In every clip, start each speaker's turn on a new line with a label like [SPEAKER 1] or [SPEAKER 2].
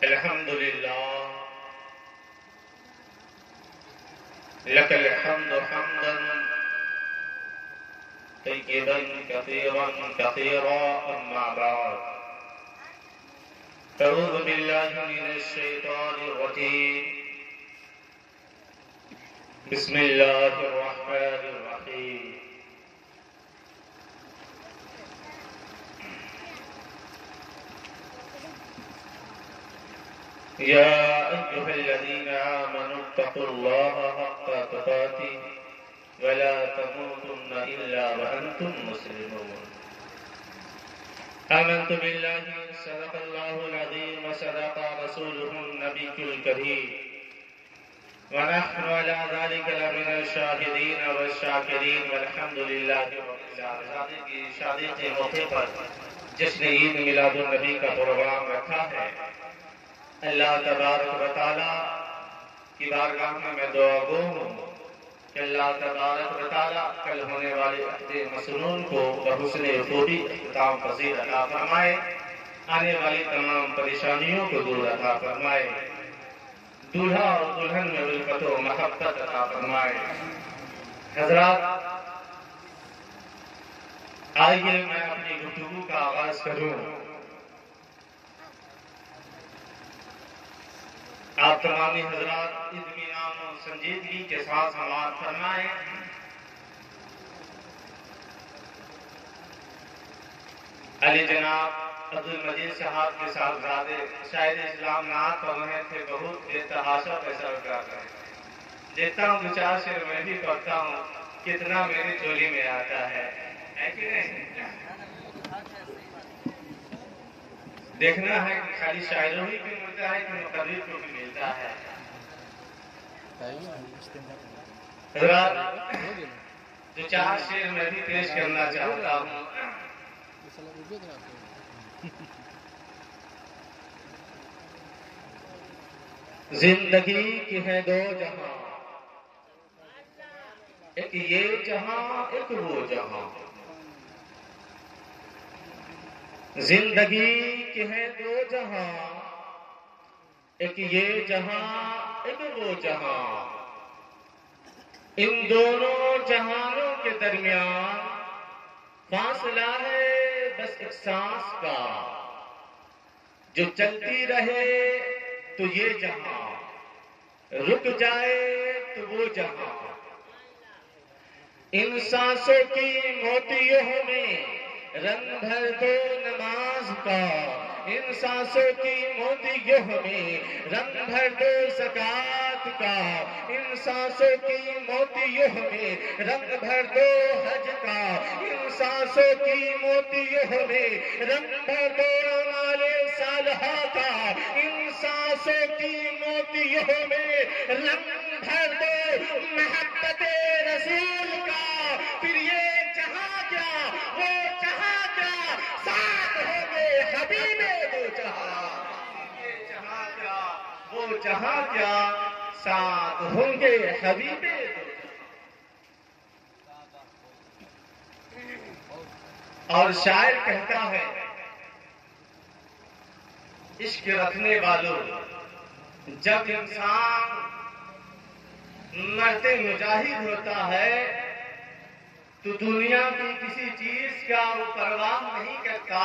[SPEAKER 1] الحمد لله لك الحمد حمدا طيبا كثيرا كثيرا أما بعد أعوذ بالله من الشيطان الرجيم بسم الله الرحمن الرحيم يا أيها الذين آمنوا اتقوا الله حق تقاته ولا تموتن إلا وأنتم مسلمون آمنت بالله صدق الله العظيم وصدق رسوله النبي الكريم ونحن على ذلك لمن الشاهدين والشاكرين والحمد لله رب العالمين شادی کے موقع پر جشن عید میلاد النبی کا پروگرام رکھا ہے، اللہ تبارک و تعالیٰ کی بارگاہ میں دعا گو ہوں کہ اللہ تبارک و تعالیٰ کل ہونے والے عقد مسنون کو بحسن خوبی اختتام پذیر عطا فرمائے، آنے والی تمام پریشانیوں کو دور عطا فرمائے، دولہا اور دلہن میں الفت و محبت عطا فرمائے۔ حضرات، آئیے میں اپنی گفتگو کا آغاز کروں۔ آپ تمامی حضرات اطمینان و سنجیدگی کے ساتھ سماعت فرمائیں۔ علی جناب عبدالمجید صاحب کے صاحبزادے شاعر اسلام نعت پڑھ رہے تھے، بہت بے تحاشا پیسہ کر رہے ہیں۔ دیتا ہوں دو چار شعر میں بھی پڑھتا ہوں، کتنا میری چولی میں آتا ہے کہ نہیں؟ دیکھنا ہے کہ خالی شاعروں ہی کو ملتا ہے کہ مقرر کو بھی ملتا ہے۔ حضرات، جو چار شعر میں بھی پیش کرنا چاہتا ہوں۔ زندگی کی ہے دو جہاں، ایک یہ جہاں ایک وہ جہاں، زندگی کے ہیں دو جہاں، ایک یہ جہاں ایک وہ جہاں، ان دونوں جہانوں کے درمیان فاصلہ ہے بس ایک سانس کا، جو چلتی رہے تو یہ جہاں، رک جائے تو وہ جہاں، ان سانسوں کی موتیوں میں رنگ بھر دو نماز کا، ان سانسوں کی موتیوں میں رنگ بھر دو زکات کا، ان سانسوں کی موتیوں میں رنگ بھر دو حج کا، ان سانسوں کی موتیوں میں رنگ بھر دو اعمال صالحہ کا، ان سانسوں کی موتیوں میں رنگ بھر دو محبت رسول کا، پھر یہ جہاں کیا وہ جہاں کیا ساتھ ہوں گے حبیب دو جہاں، یہ جہاں کیا وہ جہاں کیا ساتھ ہوں گے حبیب دو جہاں۔ اور شاعر کہتا ہے، عشق رکھنے والوں، جب انسان مرتے مجاہد ہوتا ہے تو دنیا کی کسی چیز کا وہ پرواہ نہیں کرتا۔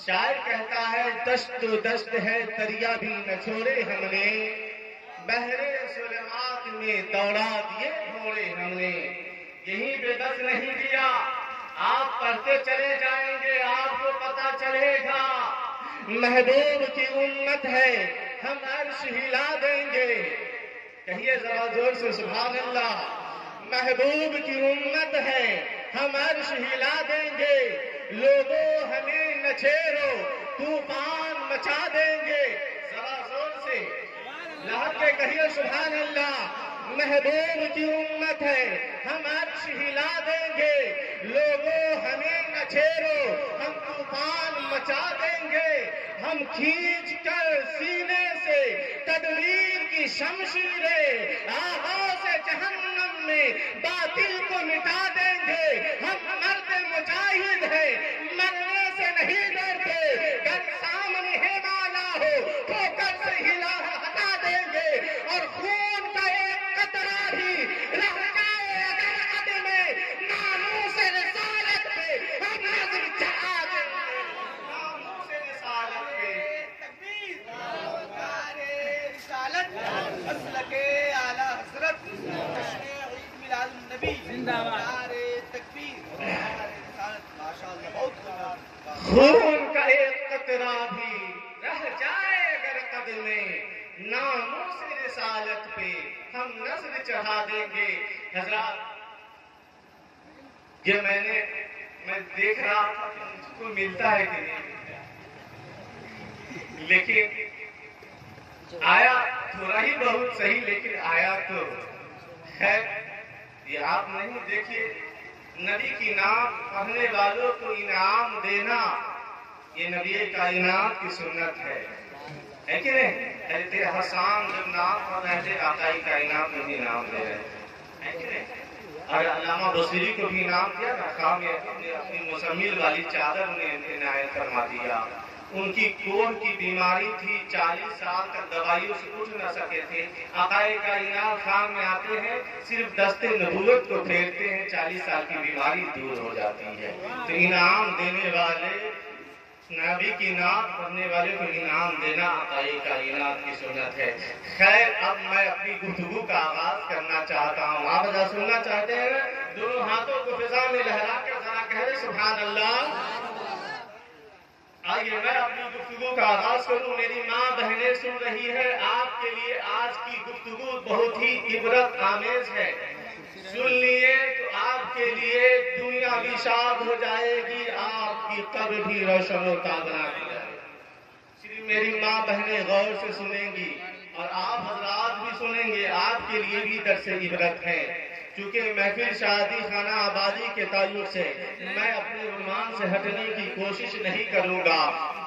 [SPEAKER 1] شاعر کہتا ہے، دشت و دشت ہے دریا بھی نہ چھوڑے ہم نے، بحر ظلمات میں دوڑا دیے گھوڑے ہم نے، یہیں پہ بس نہیں دیا، آپ پڑھتے چلے جائیں گے آپ کو پتا چلے گا، محبوب کی امت ہے ہم عرش ہلا دیں گے، کہیے ذرا زور سے سبحان اللہ، محبوب کی امت ہے ہم عرش ہلا دیں گے، لوگوں ہمیں نہ چھیڑو طوفان مچا دیں گے، ذرا زور سے لاحق کے کہیے سبحان اللہ، محبوب کی امت ہے ہم عرش ہلا دیں گے، لوگوں ہمیں نہ چھیڑو ہم طوفان مچا دیں گے، ہم کھینچ کر سینے سے تدبیر کی شمشیریں آغاز جہنم میں باطل کو مٹا دیں گے، ہم مرد مجاہد ہیں مرنے سے نہیں ڈرتے، گر سامنے ہے مالا ہو
[SPEAKER 2] سنت مسلک اعلی حضرت جشن عید میلاد النبی زندہ باد نعرہ تکبیر نعرہ رسالت ماشاءاللہ بہت
[SPEAKER 1] خون کا ایک قطرہ بھی رہ جائے اگر قدر میں ناموس رسالت پہ ہم نظر چڑھا دیں گے. حضرات یہ میں دیکھ رہا تھا کہ مجھ کو ملتا ہے کہ نہیں ملتا، لیکن آیا تھوڑا ہی بہت صحیح، لیکن آیا تو ہے. یہ آپ نہیں دیکھیے، نبی کی نام پڑھنے والوں کو انعام دینا یہ نبی کائنات کی سنت ہے کہ نہیں؟ حضرت حسان جب نام پڑھ رہے تھے آقائے کائنات میں بھی نام دے رہے تھے، ہے کہ نہیں؟ اور علامہ بصری کو بھی انعام دیا نا، اپنی مزمل والی چادر انہیں عنایت فرما دیا. ان کی کوڑ کی بیماری تھی، 40 سال تک دوائیوں سے اٹھ نہ سکے تھے. آقائے کائنات خان میں آتے ہیں، صرف دست نبوت کو پھیرتے ہیں، 40 سال کی بیماری دور ہو جاتی ہے. تو انعام دینے والے، نبی کی نعت پڑھنے والے کو انعام دینا آقائے کائنات کی سنت ہے. خیر، اب میں اپنی گفتگو کا آغاز کرنا چاہتا ہوں. آپ اگر سننا چاہتے ہیں دونوں ہاتھوں کو فضا میں لہرا کر ذرا کہہ دیں سبحان اللہ. آئیے میں اپنی گفتگو کا آغاز کروں. میری ماں بہنیں سن رہی ہے، آپ کے لیے آج کی گفتگو بہت ہی عبرت آمیز ہے. سن لیے تو آپ کے لیے دنیا بھی شاد ہو جائے گی، آپ کی قبر بھی روشن و تابنا ہو جائے گی. صرف میری ماں بہنیں غور سے سنیں گی اور آپ حضرات بھی سنیں گے، آپ کے لیے بھی درس عبرت ہے. چونکہ محفل شادی خانہ آبادی کے تعلق سے میں اپنے عنوان سے ہٹنے کی کوشش نہیں کروں گا،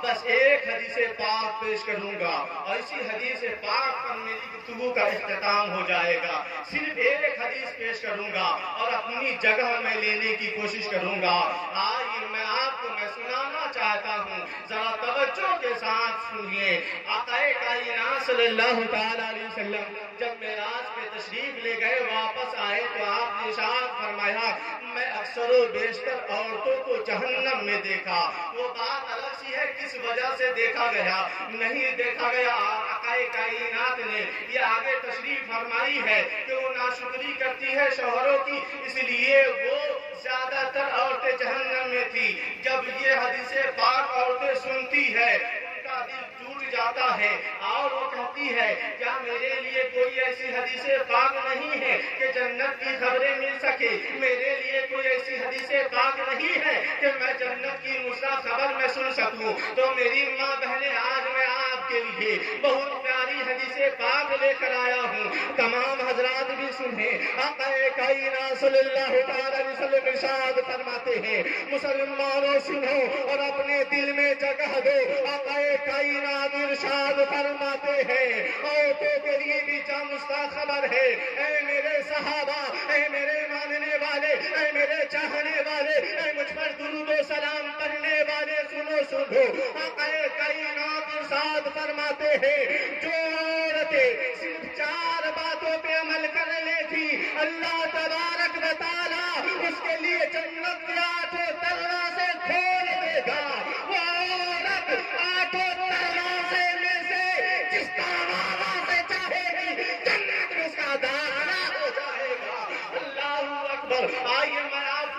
[SPEAKER 1] بس ایک حدیث پاک پیش کروں گا اور اسی حدیث پاک پر میری گفتگو کا اختتام ہو جائے گا. صرف ایک حدیث پیش کروں گا اور اپنی جگہ میں لینے کی کوشش کروں گا. آئیے میں آپ کو میں سنانا چاہتا ہوں، ذرا توجہ کے ساتھ سنیے. آقائے کائنات صلی اللہ تعالی علیہ وسلم جب معراج پہ تشریف لے گئے، واپس آئے تو آپ نے ارشاد فرمایا میں اکثر و بیشتر عورتوں کو جہنم میں دیکھا. وہ بات الگ سی ہے کس وجہ سے دیکھا گیا، نہیں دیکھا گیا. آقائے کائنات نے یہ آگے تشریف فرمائی ہے کہ وہ ناشکری کرتی ہے شوہروں کی، اس لیے وہ زیادہ تر عورتیں جہنم میں تھی. جب یہ حدیث پاک عورتیں سنتی ہے ان کا دل ٹوٹ جاتا ہے اور وہ کہتی ہے کیا میرے لیے کوئی ایسی حدیث پاک نہیں ہے کہ جنت کی خبریں مل سکے؟ میرے لیے کوئی ایسی حدیث پاک نہیں ہے کہ میں جنت کی مصطفیٰ خبر میں سن سکوں؟ تو میری ماں بہنیں، آج میں آپ کے لیے بہت پیاری حدیث پاک لے کر آیا ہوں. تمام حضرات بھی سنیں. آقائے کائنات صلی اللہ تعالی علیہ وسلم ارشاد فرماتے ہیں مسلمانوں سنو اور اپنے دل میں جگہ دو. آقائے کائنات ارشاد فرماتے ہیں عورتوں کے لیے بھی مصطفیٰ خبر ہے. اے میرے صحابہ، اے میرے ماننے والے، اے میرے چاہنے والے، اے مجھ پر درود و سلام پڑھنے والے، سنو. آقائے کائنات ارشاد فرماتے ہیں جو عورتیں صرف 4 باتوں پہ عمل کر لے تھی اللہ تبارک و تعالی اس کے لیے جنت کے 8 دروازے کھول دے گا. وہ عورت 8 دروازے میں سے جس دروازہ سے چاہے گی جنت میں اس کا داخلہ ہو جائے گا. اللہ اکبر. آئیے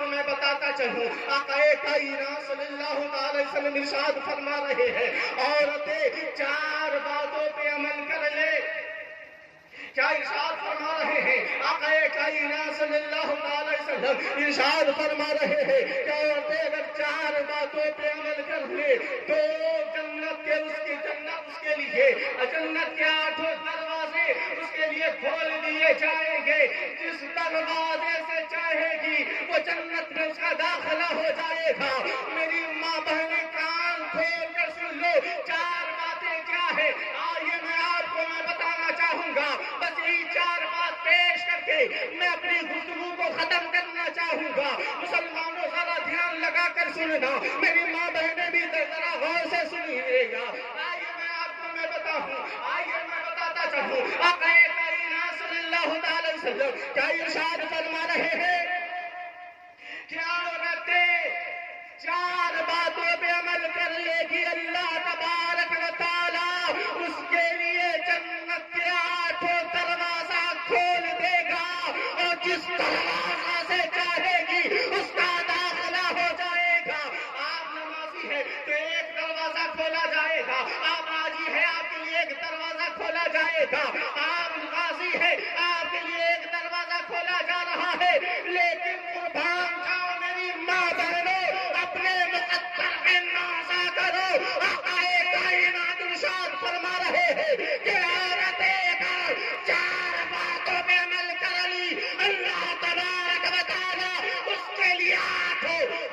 [SPEAKER 1] میں بتاتا چلوں. آقائے کائنات صلی اللہ تعالی وسلم ارشاد فرما رہے ہیں عورتیں 4 باتوں پہ عمل کر لے. کیا ارشاد فرما رہے ہیں آقائے کائنات صلی اللہ تعالی وسلم ارشاد فرما رہے ہیں کہ عورتیں اگر 4 باتوں پہ عمل کر لے تو جنت کے لیے جنت کے 8 دروازے اس کے لیے کھول دیے جائیں گے. جس دروازے سے چاہے گی وہ جنت میں اس کا داخلہ ہو جائے گا. میری ماں بہنیں کان کھول کر سن لو 4 باتیں کیا ہے. آئیے میں آپ کو میں بتانا چاہوں گا. بس یہی 4 بات پیش کر کے میں اپنی گفتگو کو ختم کرنا چاہوں گا. مسلمانوں ذرا دھیان لگا کر سننا، میری ماں بہنیں بھی ذرا غور سے سنیے گا. آئیے میں آپ کو میں بتاؤں، آئیے میں بتاتا چلوں. آقائے کائنات صلی اللہ تعالی وسلم کیا ارشاد فرما رہے ہیں کہ عورتیں 4 باتوں پہ عمل کر لے گی اللہ تبارک و تعالی اس کے لیے جنت کے فرما رہے ہیں کہ عورت اگر 4 باتوں پہ عمل کر لی اللہ تبارک و تعالی اس کے لیے 8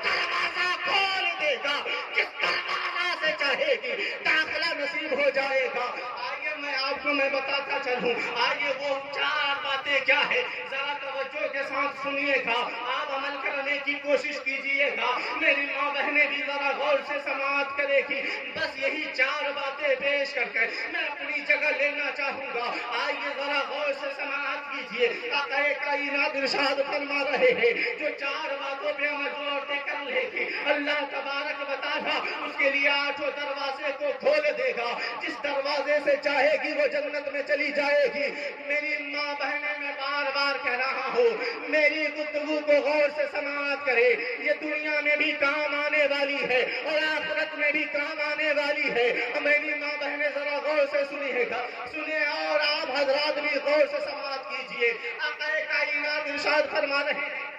[SPEAKER 1] دروازہ کھول دے گا، جس دروازہ سے چاہے گی داخلہ نصیب ہو جائے گا۔ آئیے میں آپ کو میں بتاتا چلوں، آئیے وہ 4 باتیں کیا ہے، ذرا توجہ کے ساتھ سنیے گا، آپ عمل کرنے کی کوشش کیجئے گا، میری ماں بہنیں بھی ذرا غور سے سماعت کرے گی۔ بس یہی 4 باتیں پیش کر کے میں اپنی جگہ لینا چاہوں گا، آئیے ذرا غور سے سماعت کیجئے۔ آقا کائنات ارشاد فرما رہے ہیں جو 4 باتوں پہ عمل جو عورتیں کر لے گی اللہ تبارک و تعالیٰ اس کے لیے 8 دروازے کو کھول دے گا، جس دروازے سے چاہے گی وہ جنت میں چلی جائے گی۔ میری ماں بہنیں میں بار بار کہہ رہا ہوں میری گفتگو کو غور سے سماعت کرے، یہ دنیا میں بھی کام آنے والی ہے اور آخرت میں بھی کام آنے والی ہے۔ میری ماں بہنیں ذرا غور سے سنیے گا، سنیں اور آپ حضرات بھی غور سے سماعت کیجئے۔ آقا کائنات ارشاد فرما رہے ہیں،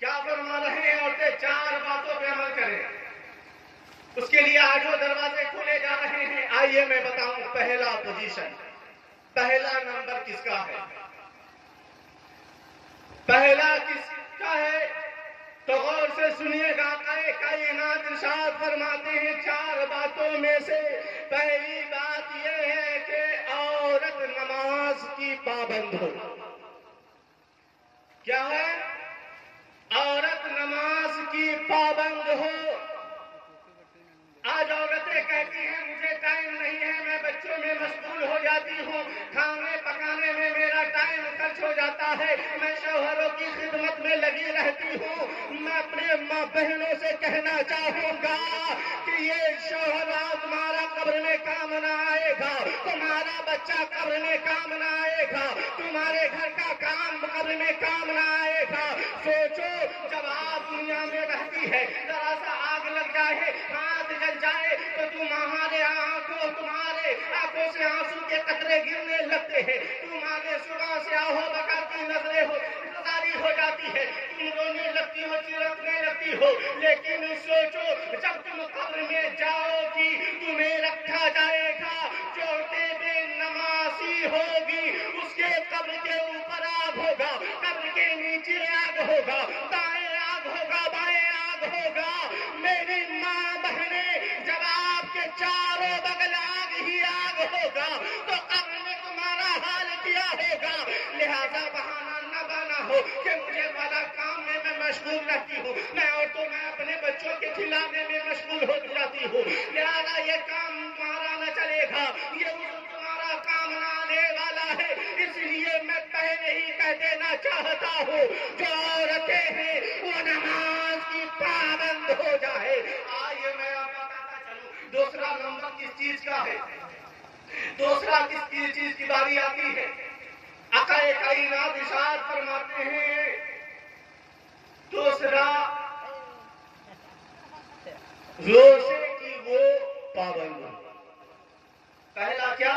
[SPEAKER 1] کیا فرما رہے ہیں؟ عورتیں 4 باتوں پہ عمل کریں، اس کے لیے 8 دروازے کھولے جا رہے ہیں۔ آئیے میں بتاؤں پہلا پوزیشن، پہلا نمبر کس کا ہے؟ پہلا کس کا ہے تو غور سے سنیے گا۔ کائنات ارشاد فرماتے ہیں 4 باتوں میں سے پہلی بات یہ ہے کہ عورت نماز کی پابند ہو۔ کیا ہے؟ عورت نماز کی پابند ہو۔ آج عورتیں کہتی ہیں مجھے ٹائم نہیں ہے، میں بچوں میں مشغول ہو جاتی ہوں، کھانے پکانے میں میرا ٹائم خرچ ہو جاتا ہے، میں شوہروں کی خدمت میں لگی رہتی ہوں۔ میں اپنے ماں بہنوں سے کہنا چاہوں گا کہ یہ شوہر تمہارا قبر میں کام نہ آئے گا، تمہارا بچہ قبر میں کام نہ آئے گا، تمہارے گھر کا کام قبر میں کام نہ آئے گا۔ سوچو جب آپ دنیا میں رہتی ہے ذرا سا آگ لگ جائے، ہاتھ جل جائے تو تمہارے آنکھوں سے آنسو کے قطرے گرنے لگتے ہیں، تمہارے صبح سے آہو بکا کی نظریں ہو جاتی ہے، تم رونے لگتی ہو، چرکنے لگتی ہو۔ لیکن سوچو جب تم قبر میں جاؤ گی تمہیں رکھا جائے گا، جو بے نمازی ہوگی اس کے قبر کے اوپر آگ ہوگا، قبر کے نیچے آگ ہوگا، دائیں آگ ہوگا، بائیں آگ ہوگا۔ میری ماں بہنیں جب آپ کے چاروں بغل آگ ہی آگ ہوگا تو قبر میں تمہارا حال کیا ہوگا۔ لہذا بہانہ نہ بنا ہو کہ مجھے والا کام میں مشغول رہتی ہوں، میں اپنے بچوں کے کھلانے میں مشغول ہو جاتی ہوں، لہذا یہ کام تمہارا نہ چلے گا، یہ تمہارا کام نہ آنے والا ہے۔ اس لیے میں پہلے ہی کہہ دینا چاہتا ہوں جو عورتیں ہیں وہ نماز کی پابند ہو جائے۔ آئیے میں آپ بتاتا چلوں دوسرا نمبر کس چیز کا ہے، دوسرا کس چیز کی باری آتی ہے۔ آقا کائنات ارشاد فرماتے ہیں دوسرا روزے کی وہ پابند۔ پہلا کیا؟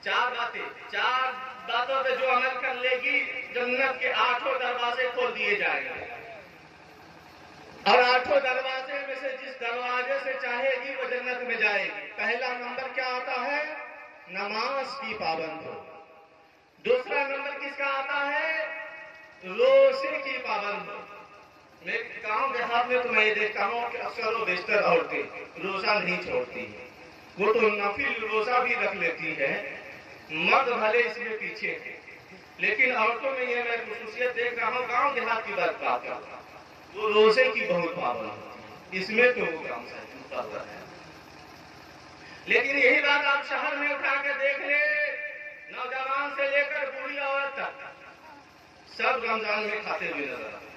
[SPEAKER 1] 4 باتوں پہ جو عمل کر لے گی جنت کے 8 دروازے کھول دیے جائیں گے، اور 8 دروازے میں سے جس دروازے سے چاہے گی وہ جنت میں جائے گی۔ پہلا نمبر کیا آتا ہے؟ نماز کی پابند ہو۔ دوسرا نمبر کس کا آتا ہے؟ روزے کی پابند ہو۔ میں گاؤں دیہات میں تو میں یہ دیکھتا ہوں کہ اکثر و بیشتر عورتیں روزہ نہیں چھوڑتی ہیں، وہ تو نفل روزہ بھی رکھ لیتی ہے، مرد بھلے اس میں پیچھے ہیں، لیکن عورتوں میں یہ میں خصوصیت دیکھ رہا ہوں، گاؤں دیہات کی بات کرتا ہوں، وہ روزے کی بہت پابند ہوتی ہے، اس میں تو وہ کام مقرر ہے۔ لیکن یہی بات آپ شہر میں اٹھا کے دیکھ لیں، نوجوان سے لے کر بوڑھی عورت تک سب رمضان میں کھاتے ہوئے نظر آتے ہیں۔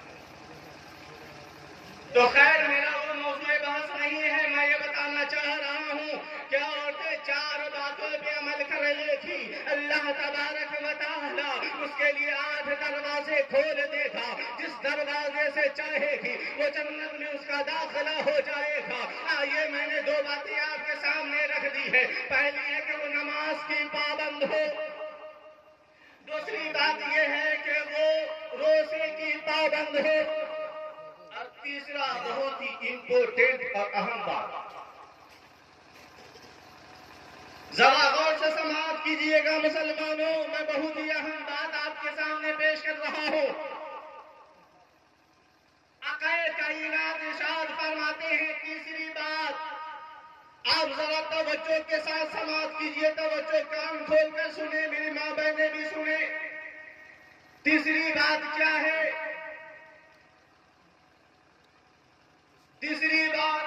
[SPEAKER 1] تو خیر میرا وہ موضوع بحث نہیں ہے، میں یہ بتانا چاہ رہا ہوں کہ عورتیں 4 باتوں پہ عمل کر لے گی، اللہ تبارک و تعالیٰ اس کے لیے 8 دروازے کھول دے گا، جس دروازے سے چاہے گی وہ جنت میں اس کا داخلہ ہو جائے گا۔ آئیے میں نے 2 باتیں آپ کے سامنے رکھ دی ہے، پہلی ہے کہ وہ نماز کی پابند ہو، دوسری بات یہ ہے کہ وہ روزے کی پابند ہو، اور تیسرا بہت ہی امپورٹنٹ اور اہم بات ذرا غور سے سماعت کیجئے گا مسلمانوں، میں بہت ہی اہم بات آپ کے سامنے پیش کر رہا ہوں۔ عقائد کائنات ارشاد فرماتے ہیں تیسری بات، آپ ذرا توجہ کے ساتھ سماعت کیجئے، توجہ کان کھول کر سنیں، میری ماں بہنیں بھی سنیں۔ تیسری بات کیا ہے؟ تیسری بات،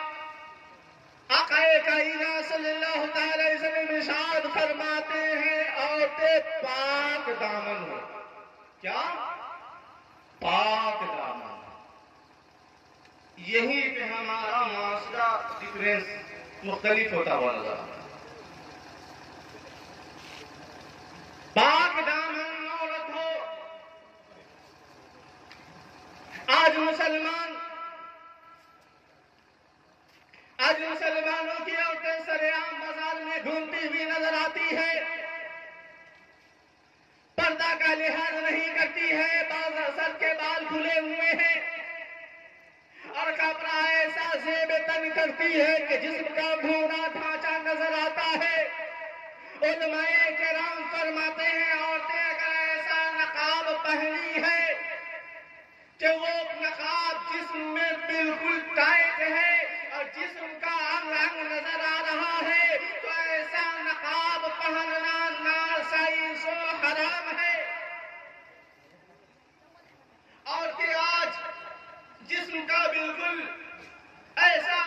[SPEAKER 1] آقا کائنات صلی اللہ تعالی علیہ وسلم ارشاد فرماتے ہیں عورتیں پاک دامن ہو۔ کیا؟ پاک دامن۔ یہیں پہ ہمارا معاشرہ ڈفرینس مختلف ہوتا ہوا نظر آتا ہے۔ پاک دامن عورت ہو۔ آج مسلمانوں کی عورتیں سرعام بازار میں گھومتی ہوئی نظر آتی ہے، پردہ کا لحاظ نہیں کرتی ہے، سر کے بال کھلے ہوئے ہیں اور کپڑا ایسا زیب تن کرتی ہے کہ جسم کا بھونا ڈھانچہ نظر آتا ہے۔ علماء کرام فرماتے ہیں عورتیں اگر ایسا نقاب پہنی ہے کہ وہ نقاب جسم میں بالکل ٹائٹ ہے اور جسم کا رنگ نظر آ رہا ہے، تو ایسا نقاب پہننا ناجائز و حرام ہے۔ عورتیں آج جسم کا بالکل ایسا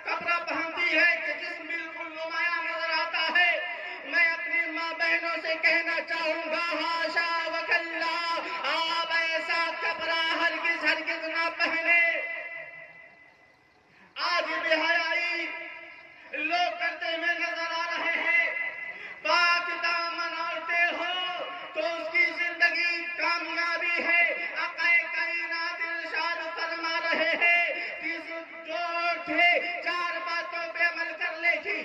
[SPEAKER 1] کپڑا پہنتی ہے کہ جسم بالکل نمایاں نظر آتا ہے۔ میں اپنی ماں بہنوں سے کہنا چاہوں گا حاشا وکلا، آپ ایسا کپڑا ہرگز نہ پہنے۔ آج بے حیائی لوگ کرتے ہوئے نظر آ رہے ہیں۔ پاک دامن عورتیں ہو تو اس کی زندگی کامیابی ہے۔ آقا کائنات ارشاد فرما رہے ہیں جو تھے 4 باتوں پہ عمل کرنے کی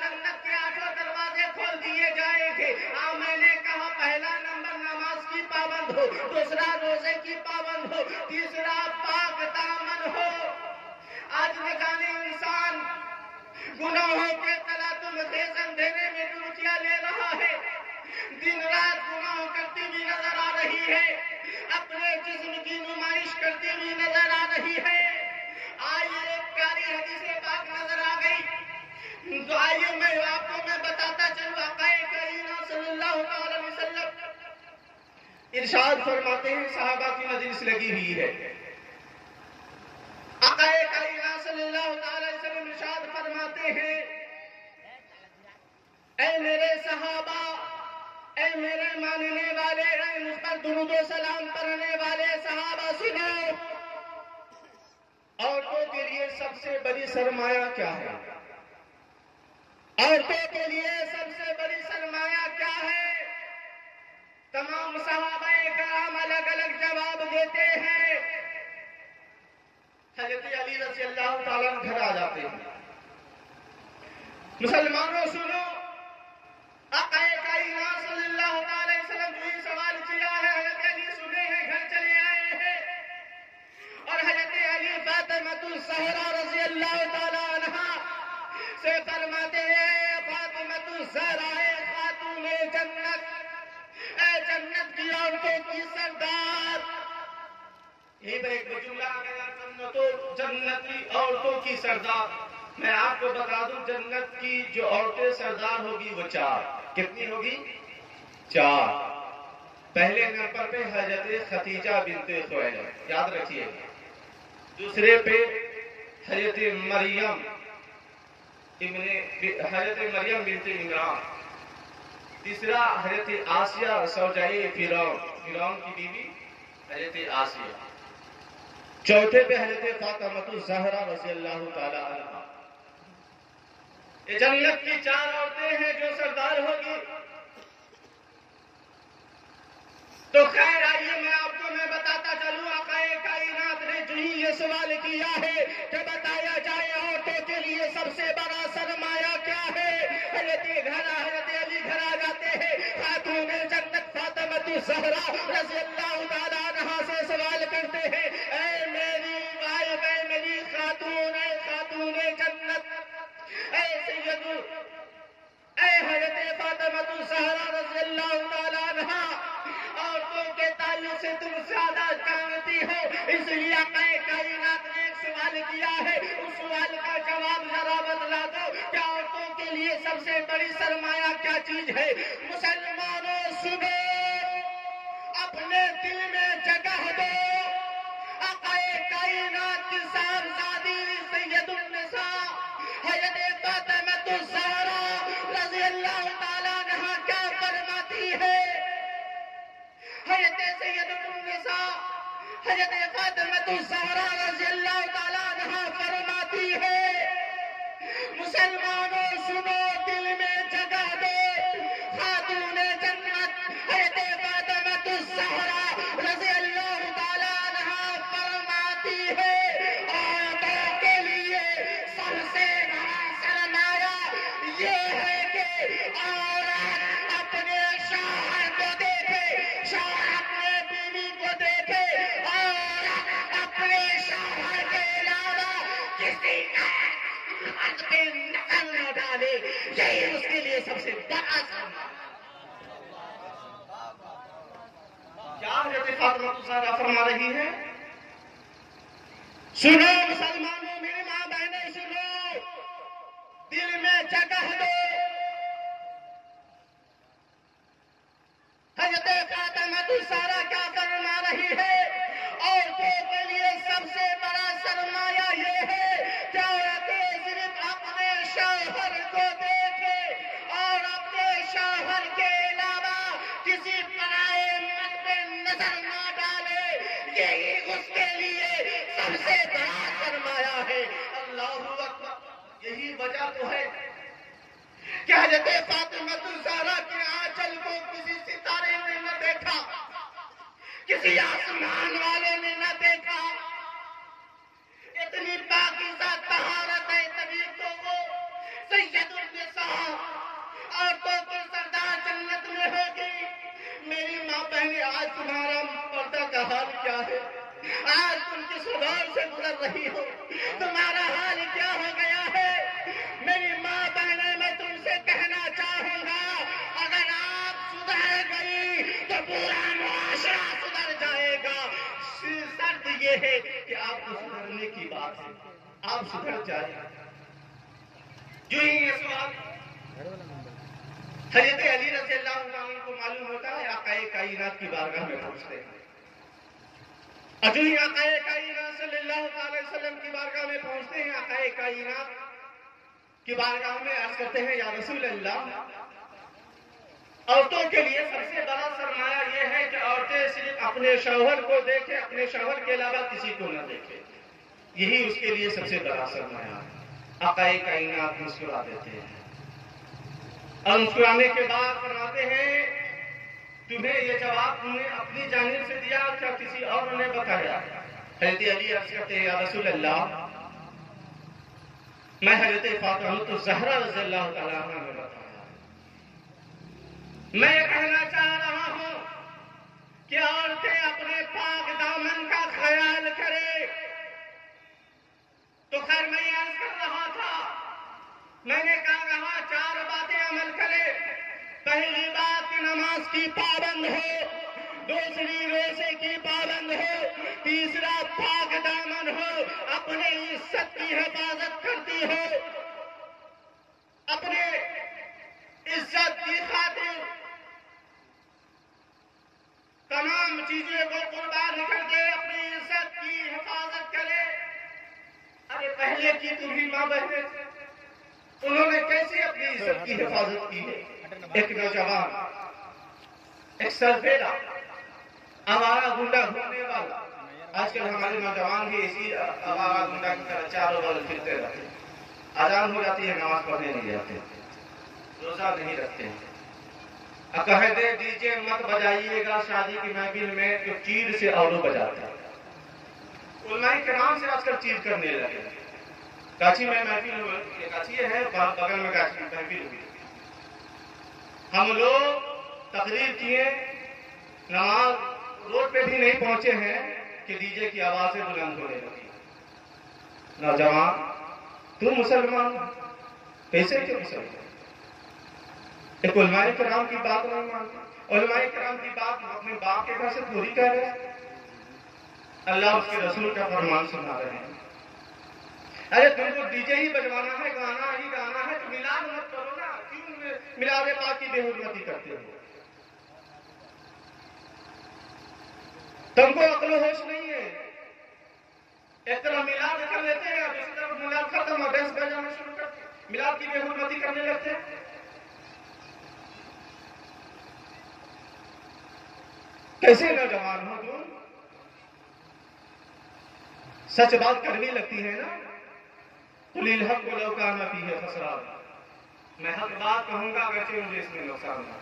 [SPEAKER 1] جنت کے 8 دروازے کھول دیے جائیں گے۔ میں نے کہا پہلا نمبر نماز کی پابند ہو، دوسرا روزے کی پابند ہو، تیسرا پاک دامن ہو۔ آج نگانے انسان گناہوں کے تلاتم خیز اندھیرے میں ڈبکیاں لے رہا ہے، دن رات گناہ کرتی ہوئی نظر آ رہی ہے، اپنے جسم کی نمائش کرتی ہوئی نظر آ رہی ہے۔ آئیے ایک پیاری حدیث پاک نظر آ گئی، تو آئیے میں آپ کو بتاتا چلوں۔ آقا کائنات صلی اللہ علیہ وسلم ارشاد فرماتے ہیں، صحابہ کی مجلس لگی ہوئی ہے، آقا کائنات صلی اللہ علیہ وسلم ارشاد فرماتے ہیں اے میرے صحابہ، اے میرے ماننے والے، اے مجھ پر درود و سلام پڑھنے والے صحابہ سنو، عورتوں کے لیے سب سے بڑی سرمایہ کیا ہے؟ عورتوں کے لیے سب سے بڑی سرمایہ کیا ہے؟ تمام صحابہ کرام الگ الگ جواب دیتے ہیں۔ حضرت علی رضی اللہ تعالیٰ گھر آ جاتے ہیں۔ مسلمانوں سنو، آقا کائنات صلی اللہ علیہ وسلم جو ہی سوال کیا ہے، حضرت علی سنے ہیں، گھر چلے آئے ہیں، اور حضرت علی فاطمۃ الزہرا رضی اللہ تعالیٰ عنہا سے فرماتے ہیں فاطمۃ الزہرا خاتون جنت، اے جنت کی عورتوں کی سردار۔ یہیں پر ایک جملہ آ گیا، جنت کی عورتوں کی سردار۔ میں آپ کو بتا دوں جنت کی جو عورتیں سردار ہوگی وہ 4۔ کتنی ہوگی؟ 4۔ پہلے نمبر پہ حضرت خدیجہ بنت خویلد، یاد رکھیے۔ دوسرے پہ حضرت مریم بنت عمران۔ تیسرا حضرت آسیہ زوجہ فرعون کی بیوی حضرت آسیہ۔ چوتھے پہ حضرت فاطمۃ الزہرا رضی اللہ تعالی عنہا۔ یہ جنت کی 4 عورتیں ہیں جو سردار ہوگی۔ تو خیر آئیے میں آپ کو بتاتا چلوں، آقا کائنات نے جو ہی یہ سوال کیا ہے کہ بتایا جائے عورتوں کے لیے سب سے بڑا سرمایہ کیا ہے، حضرت علی گھر آ جاتے ہیں، خاتون جنت فاطمۃ الزہرا رضی اللہ تعالیٰ عنہا سے سوال کرتے ہیں، اے میری وائف، اے میری خاتون، اے خاتون جنت، اے اس لیے آقا کائنات نے ایک سوال کیا ہے، اس سوال کا جواب ذرا بتلا دو کہ عورتوں کے لیے سب سے بڑی سرمایہ کیا چیز ہے؟ مسلمانوں سنو، اپنے دل میں جگہ دو، آقا کائنات کی صاحبزادی سید النساء حضرت فاطمہ الزہرا رضی اللہ تعالیٰ عنہا کیا فرماتی ہے؟ حضرت سید النساء حضرت فاطمہ الزہرا رضی اللہ تعالیٰ عنہا فرماتی ہے، مسلمانوں سنو، دل میں جگہ دو، خاتون جنت حضرت فاطمہ الزہرا رضی اللہ تعالیٰ عنہا فرماتی ہے، عورتوں کے لیے سب سے بڑا سرمایہ یہ ہے کہ عورت اپنے شوہر کو دیکھے، شوہر اپنے بیوی کو دیکھے، عورت اپنے شوہر کے علاوہ کسی مرد پہ نظر نہ ڈالے، یہی اس کے لیے سب سے بڑا سرمایہ۔ کیا حضرت فاطمہ الزہرا فرما رہی ہے؟ سنو مسلمانوں، میری ماں بہنیں سنو، دل میں جگہ دو، حضرت فاطمہ الزہرا کیا فرما رہی ہے؟ عورتوں کے لیے سب سے بڑا سرمایہ یہ ہے کہ عورتیں صرف اپنے شوہر کو دیکھے اور اپنے شوہر کے علاوہ کسی پرائے مرد پہ نظر نہ ڈالے، یہی اس کے لیے سب سے بڑا سرمایہ ہے۔ اللہ اکبر، یہی وجہ تو ہے کہ حضرت فاطمہ الزہرا کے آنچل کو کسی ستارے نے نہ دیکھا، کسی آسمان والے نے نہ دیکھا، اتنی پاکیزہ طہارت ہے تبھی تو وہ سید النساء عورتوں کے سردار جنت میں ہوگی۔ میری ماں بہنیں، آج تمہارا پردہ کا حال کیا ہے؟ آج تم کس دور سے گزر رہی ہو؟ تمہارا حال کیا ہو گیا ہے؟ میری ماں بہنیں، میں تم سے کہنا چاہوں گا، اگر آپ سدھر گئی تو پورا معاشرہ سدھر جائے گا۔ شرط یہ ہے کہ آپ کو سدھرنے کی بات ہے، آپ سدھر جائیں۔ جو ہی یہ سوال حضرت علی رضی اللہ عنہ کو معلوم ہوتا ہے، آقا کائنات کی بارگاہ میں پہنچتے ہیں، اور جو ہی آقا کائنات صلی اللہ علیہ وسلم کی بارگاہ میں پہنچتے ہیں، آقا کائنات کی بارگاہ میں عرض کرتے ہیں، یا رسول اللہ، عورتوں کے لیے سب سے بڑا سرمایہ یہ ہے کہ عورتیں صرف اپنے شوہر کو دیکھیں، اپنے شوہر کے علاوہ کسی کو نہ دیکھیں، یہی اس کے لیے سب سے بڑا سرمایہ ہے۔ آقا کائنات مسکرا دیتے ہیں، اور مسکرانے کے بعد فرماتے ہیں، تمہیں یہ جواب تم نے اپنی جانب سے دیا کیا کسی اور نے بتایا؟ حضرت علی عرض کرتے ہیں، یا رسول اللہ، میں حضرت فاطمہ الزہرا رضی اللہ تعالیٰ عنہ نے بتایا۔ میں یہ کہنا چاہ رہا ہوں کہ عورتیں اپنے پاک دامن کا خیال کرے۔ تو خیر میں یہ عرض کر رہا تھا، میں نے کہا 4 باتیں عمل کرے۔ پہلی بات کہ نماز کی پابند ہو، دوسری روزے کی پابند ہو، تیسرا پاک دامن ہو، اپنے عزت کی حفاظت کرتی ہو، اپنے عزت کی خاطر تمام چیزیں کو قربان کر دے، اپنی عزت کی حفاظت کرے۔ ارے پہلے کی تمہیں ماں بہنیں، انہوں نے کیسے اپنی عزت کی حفاظت کی ہے؟ ایک نوجوان، ایک سرفیرا، آوارہ گنڈا گھومنے والا، آج کل ہمارے نوجوان بھی اسی آوارہ گنڈا کی طرح چاروں بار پھرتے رہتے ہیں، اذان ہو جاتی ہے نماز پڑھنے نہیں جاتے، روزہ نہیں رکھتے ہیں، کہہ دے ڈیجے مت بجائیے گا شادی کی محفل میں، جو چیر سے اوروں بجاتے ہیں۔ علماء کرام سے آج کل چیر کرنے لگے۔ کراچی میں محفل ہوئی، کراچی ہے بغل میں کراچی محفل ہوئی، ہم لوگ تقریر کیے، نماز روڈ پہ بھی نہیں پہنچے ہیں کہ ڈی جے کی آوازیں بلند ہونے لگی۔ نوجوان، تم مسلمان کیسے کہ مسلمان؟ ایک علماء کرام کی بات نہیں مانتے، علماء کرام کی بات اپنے باپ کے گھر سے تھوڑی کہہ رہے۔ اللہ اس کے رسول کا فرمان سنا رہے ہیں. ارے تم کو ڈی جے ہی بجوانا ہے، گانا ہی گانا ہے تو میلاد مت کرو نا. کیوں میلاد پاک کی بے حرمتی کرتے ہو؟ تم کو عقل و ہوش نہیں ہے. ایک طرح میلاد کر لیتے ہیں، دوسری طرف میلاد ختم اور ڈانس بجانا شروع کرتے ہیں، میلاد کی بے حرمتی کرنے لگتے ہیں. کیسے نوجوان ہو تم؟ سچ بات کڑوی لگتی ہے نا. قل الحق ولو کان فیہ خسران. میں حق بات کہوں گا اگرچہ مجھے اس میں نقصان نہ.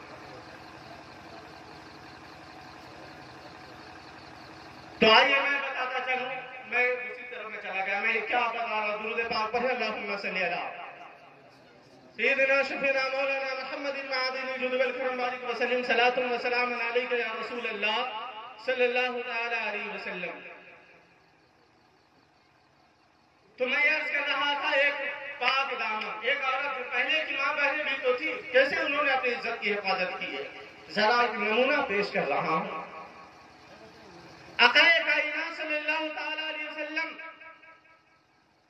[SPEAKER 1] تو آئیے میں بتاتا چلوں، میں دوسری طرف میں چلا گیا. میں کیا بتا رہا ہوں؟ درود پاک پڑھیں اللہم صلی علی سیدنا شفیعنا مولانا محمد المعدن الجود والکرم بارک وسلم صلاۃ وسلام علیک یا رسول اللہ صلی اللہ تعالی علیہ وسلم. تو میں عرض کر رہا تھا ایک پاک دامن ایک عورت، پہلے کی ماں بہنیں بھی تو تھی، کیسے انہوں نے اپنی عزت کی حفاظت کی ہے. ذرا ایک نمونہ پیش کر رہا ہوں. آقائے کائنات صلی اللہ تعالی علیہ وسلم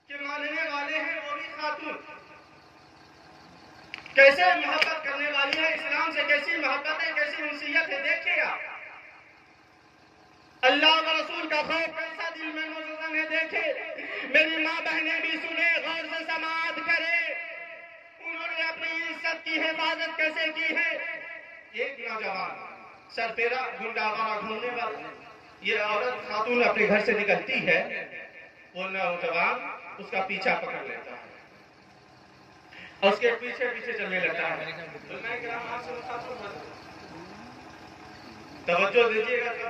[SPEAKER 1] کے ماننے والے ہیں وہ بھی خاتون. کیسے محبت کرنے والی ہے، اسلام سے کیسی محبت ہے، کیسی انسیت ہے. دیکھیے آپ اللہ و رسول کا خوف کیسا دل میں موجود ہے. دیکھے میری ماں بہنیں بھی سنے، غور سے سماعت کرے. انہوں نے اپنی عزت کی حفاظت کیسے کی ہے. ایک نوجوان سر پیرا گنڈا وارا گھومنے والا، یہ عورت خاتون اپنے گھر سے نکلتی ہے، وہ نوجوان اس کا پیچھا پکڑ لیتا ہے اور اس کے پیچھے پیچھے چلنے لگتا ہے. توجہ دیجیے گا،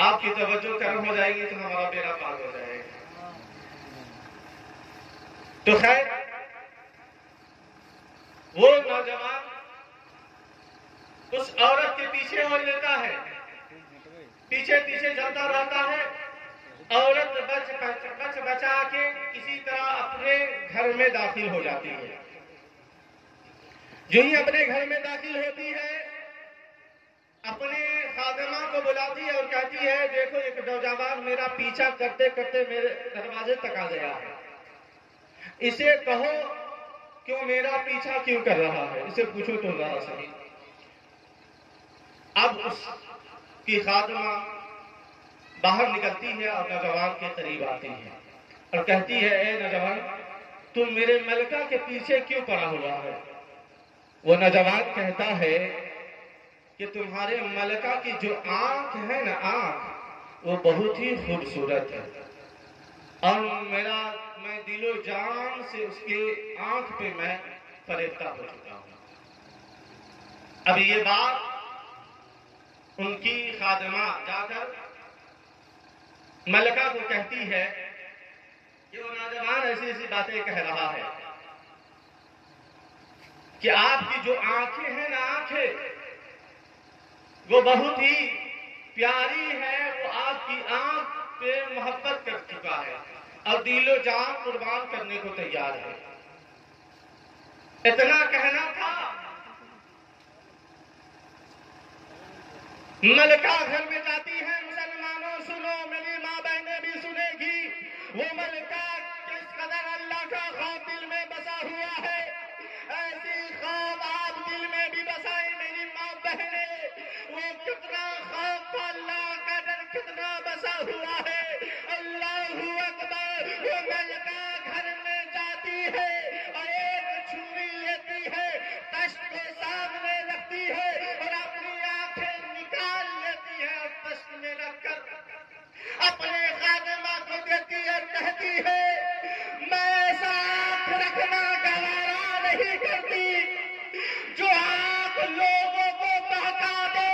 [SPEAKER 1] آپ کی توجہ کرم ہو جائے گی تو ہمارا بیڑا پار ہو جائے گا. تو خیر وہ نوجوان اس عورت کے پیچھے ہو لیتا ہے، پیچھے پیچھے چلتا رہتا ہے. عورت بچ بچا کے کسی طرح اپنے گھر میں داخل ہو جاتی ہے. جو ہی اپنے گھر میں داخل ہوتی ہے اپنے خادمہ کو بلاتی ہے اور کہتی ہے دیکھو ایک نوجوان میرا پیچھا کرتے کرتے میرے دروازے تک آ گیا ہے، اسے کہو کیوں میرا پیچھا کیوں کر رہا ہے، اسے پوچھو تو ذرا صحیح. اب اس کی خادمہ باہر نکلتی ہے اور نوجوان کے قریب آتی ہے اور کہتی ہے اے نوجوان تم میرے ملکہ کے پیچھے کیوں پڑا ہوا ہے. وہ نوجوان کہتا ہے کہ تمہارے ملکہ کی جو آنکھ ہے نا، آنکھ وہ بہت ہی خوبصورت ہے اور میں دل و جان سے اس کے آنکھ پہ میں فریفتہ ہو چکا ہوں. اب یہ بات ان کی خادمہ جا کر ملکہ کو کہتی ہے کہ وہ نوجوان ایسی ایسی باتیں کہہ رہا ہے کہ آپ کی جو آنکھیں ہیں نا، آنکھیں وہ بہت ہی پیاری ہے، وہ آپ کی آنکھ پہ محبت کر چکا ہے اور دل و جان قربان کرنے کو تیار ہے. اتنا کہنا تھا. ملکہ گھر میں جاتی ہے. مسلمانوں سنو، میری ماں بہنیں بھی سنے گی. وہ ملکہ کس قدر اللہ کا خوف دل میں بسا ہوا ہے. ایسی خوف آپ دل میں بھی بسائیں میری ماں بہنیں. وہ کتنا خوف اللہ کا ڈر کتنا بسا ہوا ہے. اللہ اکبر. وہ ملکہ گھر میں جاتی ہے اور ایک چھری لیتی ہے، تشت کو سامنے رکھتی ہے اور اپنی آنکھیں نکال لیتی ہے اور تشت میں رکھ کر اپنے خادمہ کو دیتی ہے اور کہتی ہے میں ایسا آنکھ رکھنا گوارا نہیں کرتی جو آنکھ لوگوں کو بہکا دے.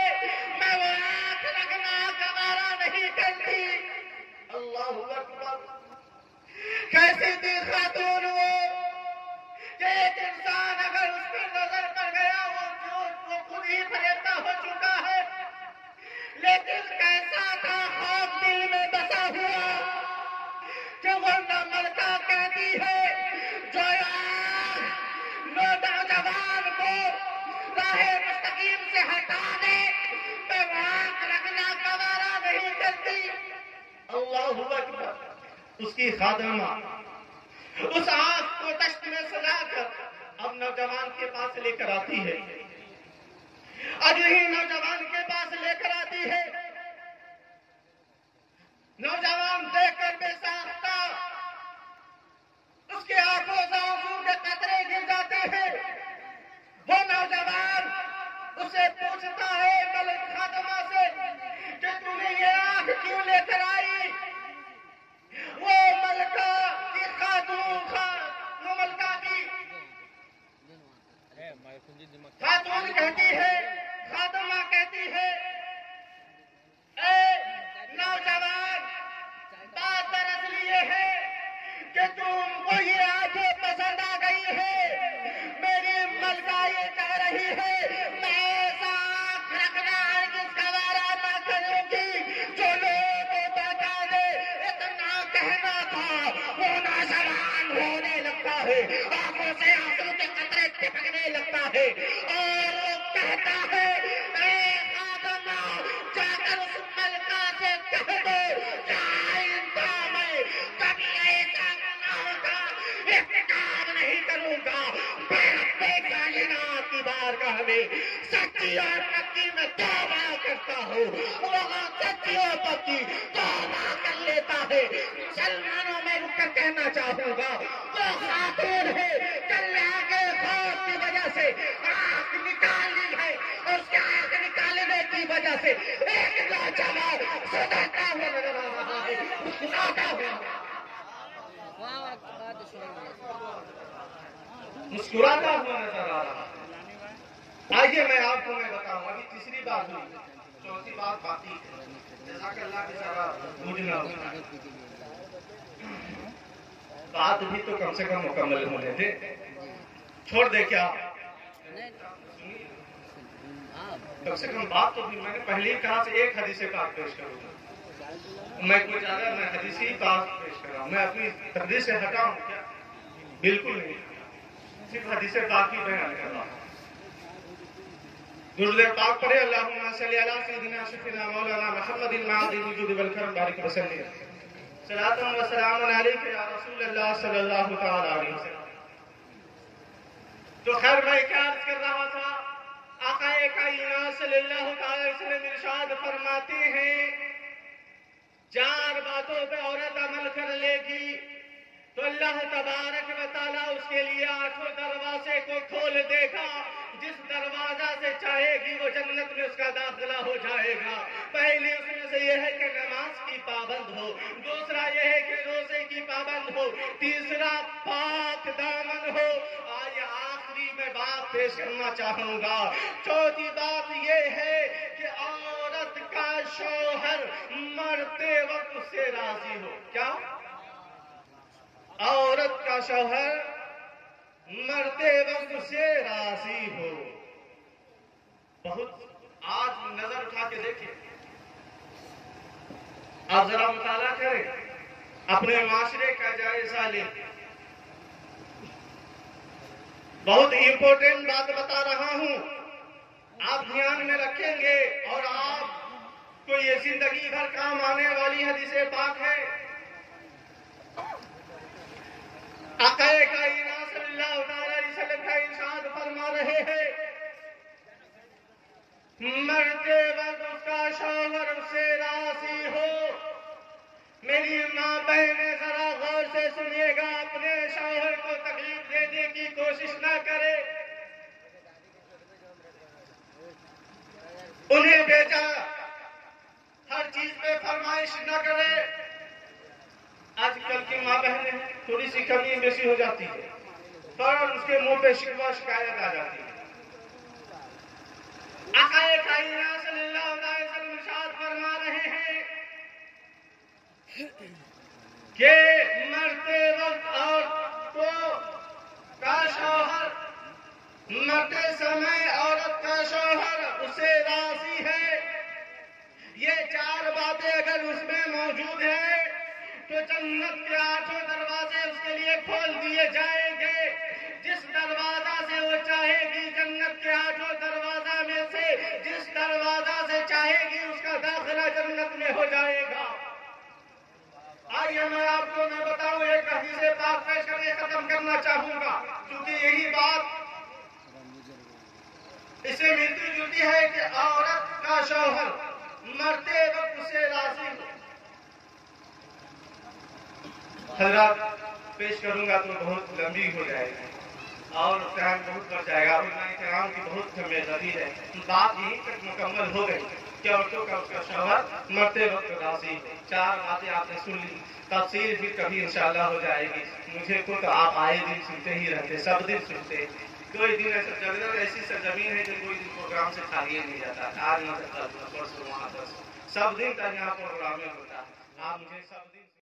[SPEAKER 1] میں وہ آنکھ رکھنا گوارا نہیں کرتی. اللہ اکبر. کیسی تھی خاتون وہ کہ ایک انسان اگر اس پر نظر پڑ گیا وہ خود ہی فریفتہ ہو چکا ہے، لیکن کیسا تھا خوف دل میں بسا ہوا کہ وہ ملکہ کہتی ہے جو نوجوان کو راہ مستقیم سے ہٹا دے میں آنکھ رکھنا گوارا نہیں کرتی. اللہ اکبر. اس کی خادمہ اس آنکھ کو دشت میں سجا کر اب نوجوان کے پاس لے کر آتی ہے. اب یہی نوجوان کے پاس لے کر آتی ہے. نوجوان دیکھ کر بے ساختہ اس کے آنکھوں سے آنسو کے قطرے گر جاتے ہیں. وہ نوجوان اسے پوچھتا ہے ملک خادمہ سے کہ تم نے یہ آنکھ کیوں لے کر آئی؟ وہ ملکہ کی خاتون کہتی ہے، خادمہ کہتی ہے، اے نوجوان، بات دراصل یہ ہے کہ تم کو یہ آنکھیں پسند آ گئی ہے. میری ملکہ یہ کہہ رہی ہے میں ایسا آنکھ رکھنا ہے جس کا وارہ نہ کروں گی جو لوگوں کو بتا دے. اتنا کہنا تھا وہ نوجوان ہونے لگتا ہے، آنکھوں سے آنسو کے قطرے ٹپکنے لگتا ہے اور وہ کہتا ہے اے خادمہ، جا کر اس ملکہ سے کہہ دو کہ آئندہ میں کبھی ایسا گناہ کا ارتکاب نہیں کروں گا. میں اپنے کائنات کی بارگاہ میں سچی اور پکی میں توبہ کرتا ہوں. وہاں سچی اور پکی توبہ کر لیتا ہے. مسلمانوں میں رک کر کہنا چاہوں گا وہ خاتون ہے کل آگے خوف کی وجہ سے آنکھ نکال لی ہے اور اس کے آنکھ نکالنے کی وجہ سے ایک نوجوان سدھرتا ہوا نظر آ رہا ہے، مسکراتا ہوا نظر آ رہا ہے. آئیے میں آپ کو میں بتاؤں. ابھی تیسری بات ہوئی، چوتھی بات باقی ہے. جزاک اللہ کی ذرا بوجھنا ہوگا. بات بھی تو کم سے کم مکمل ہونے تھے. چھوڑ دے کیا؟ کم سے کم بات تو بھی میں نے پہلے ہی کہا سے ایک حدیث پاک پیش کروں گا. میں کوئی زیادہ میں حدیث ہی پاک پیش کر رہا ہوں. میں اپنی حدیث سے ہٹا ہوں کیا؟ بالکل نہیں. صرف حدیث پاک ہی بیان کر رہا ہوں. درود پاک پڑھے. اللہم صلی علی سیدنا شفیعنا مولانا محمد المعدی الوجود والکرم بارک وسلم. صلاۃ و سلام علیک یا رسول اللہ صلی اللہ تعالی علیہ وسلم. تو خیر میں کیا عرض کر رہا تھا، آقا کائنات صلی اللہ تعالی علیہ وسلم ارشاد فرماتے ہیں 4 باتوں پہ عورت عمل کر لے گی تو اللہ تبارک و تعالیٰ اس کے لیے 8 دروازے کو کھول دے گا. جس دروازہ سے چاہے گی وہ جنت میں اس کا داخلہ ہو جائے گا. پہلی اس میں سے یہ ہے کہ نماز کی پابند ہو، دوسرا یہ ہے کہ روزے کی پابند ہو، تیسرا پاک دامن ہو. آج آخری میں بات پیش کرنا چاہوں گا. چوتھی بات یہ ہے کہ عورت کا شوہر مرتے وقت اس سے راضی ہو. کیا؟ عورت کا شوہر مرتے وقت سے راضی ہو. بہت آج نظر اٹھا کے دیکھیں، آپ ذرا مطالعہ کریں، اپنے معاشرے کا جائزہ لیں. بہت امپورٹنٹ بات بتا رہا ہوں، آپ دھیان میں رکھیں گے اور آپ کو یہ زندگی بھر کام آنے والی حدیث پاک ہے. آقا کائنات صلی اللہ تعالی علیہ وسلم کا ارشاد فرما رہے ہیں مرتے وقت اس کا شوہر اس سے راضی ہو. میری ماں بہنیں ذرا غور سے سنیے گا، اپنے شوہر کو تکلیف دینے کی کوشش نہ کرے، انہیں بیچا ہر چیز پہ فرمائش نہ کرے. آج کل کی ماں بہنیں تھوڑی سی کمی بیسی ہو جاتی ہے، فوراً اس کے منہ پہ شکوہ شکایت آ جاتی ہے. آقا کائنات صلی اللہ علیہ وسلم ارشاد فرما رہے ہیں کہ مرتے وقت عورت کا شوہر، مرتے سمے عورت کا شوہر اسے راضی ہے. یہ 4 باتیں اگر اس میں موجود ہیں تو جنت کے 8 دروازے اس کے لیے کھول دیے جائیں گے. جس دروازہ سے وہ چاہے گی جنت کے 8 دروازہ میں سے جس دروازہ سے چاہے گی اس کا داخلہ جنت میں ہو جائے گا. بھائی میں آپ کو میں بتاؤں ایک حدیث پاک پیش کر کے ختم کرنا چاہوں گا، کیونکہ یہی بات اس سے ملتی جلتی ہے کہ عورت کا شوہر مرتے وقت اسے راضی ہو۔ حضرات پیش کروں گا تو بہت لمبی ہو جائے گی اور ٹائم بہت بڑھ جائے گا، اور کرام کی بہت ذمہ داری ہے۔ بات یہیں تک مکمل ہو گئی کہ عورتوں کا اس کا شوہر مرتے وقت راضی ہو۔ 4 باتیں آپ نے سن لی، تفصیل بھی کبھی انشاءاللہ ہو جائے گی۔ مجھے خود آپ آئے دن سنتے ہی رہتے، سب دن سنتے، کوئی دن ایسا جگہ ایسی سرزمین ہے کہ کوئی دن پروگرام سے خالی نہیں جاتا، آج نہ پرسوں وہاں سب دن کا یہاں پروگرام ہوتا ہے۔ آپ مجھے سب دن